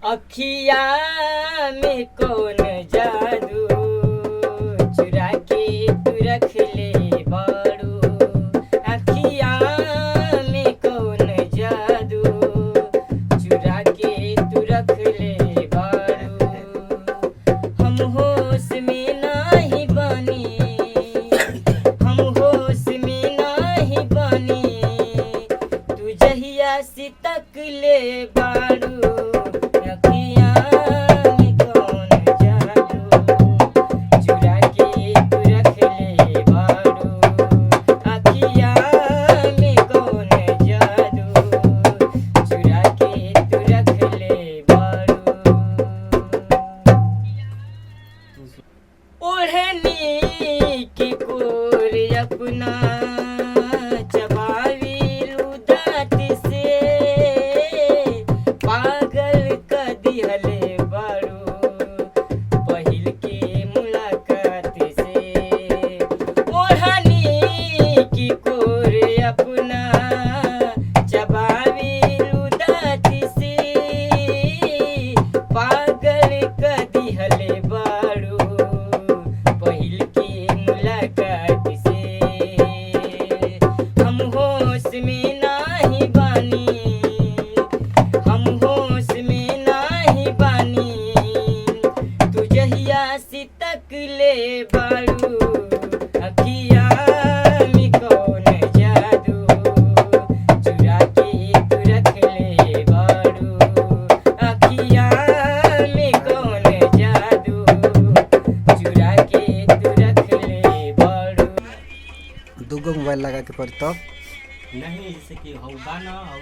अखिया में कौन जादू चुरा के तू रख ले बाड़ू। अखिया में कौन जादू चुरा के तू रख ले बाड़ू। हम होश में नाही बानी, हम होश में नाही बानी, तू जहिया से तक ले बाड़ू। ओढ़नी की कोर अपना चबावीलू दाँत से, पागल क दिहले बाड़ू पहिल के मुलाकात से। ओढ़नी की कोर अपना चबावीलू दाँत से, पागल क दिहले बाड़ू पहिल के मुलाकात से। हम होश में नाही बानी, हम होश में नाही बानी, तू जहिया से तक ले बाड़ू। अखिया में कौन जादू चुरा के तू रख ले बाड़ू। अखिया में कौन जादू चुरा के तू रख ले बाड़ू। दूगो मोबाइल लगा के पड़ी तब नहीं जैसे कि हौ बा ना हौ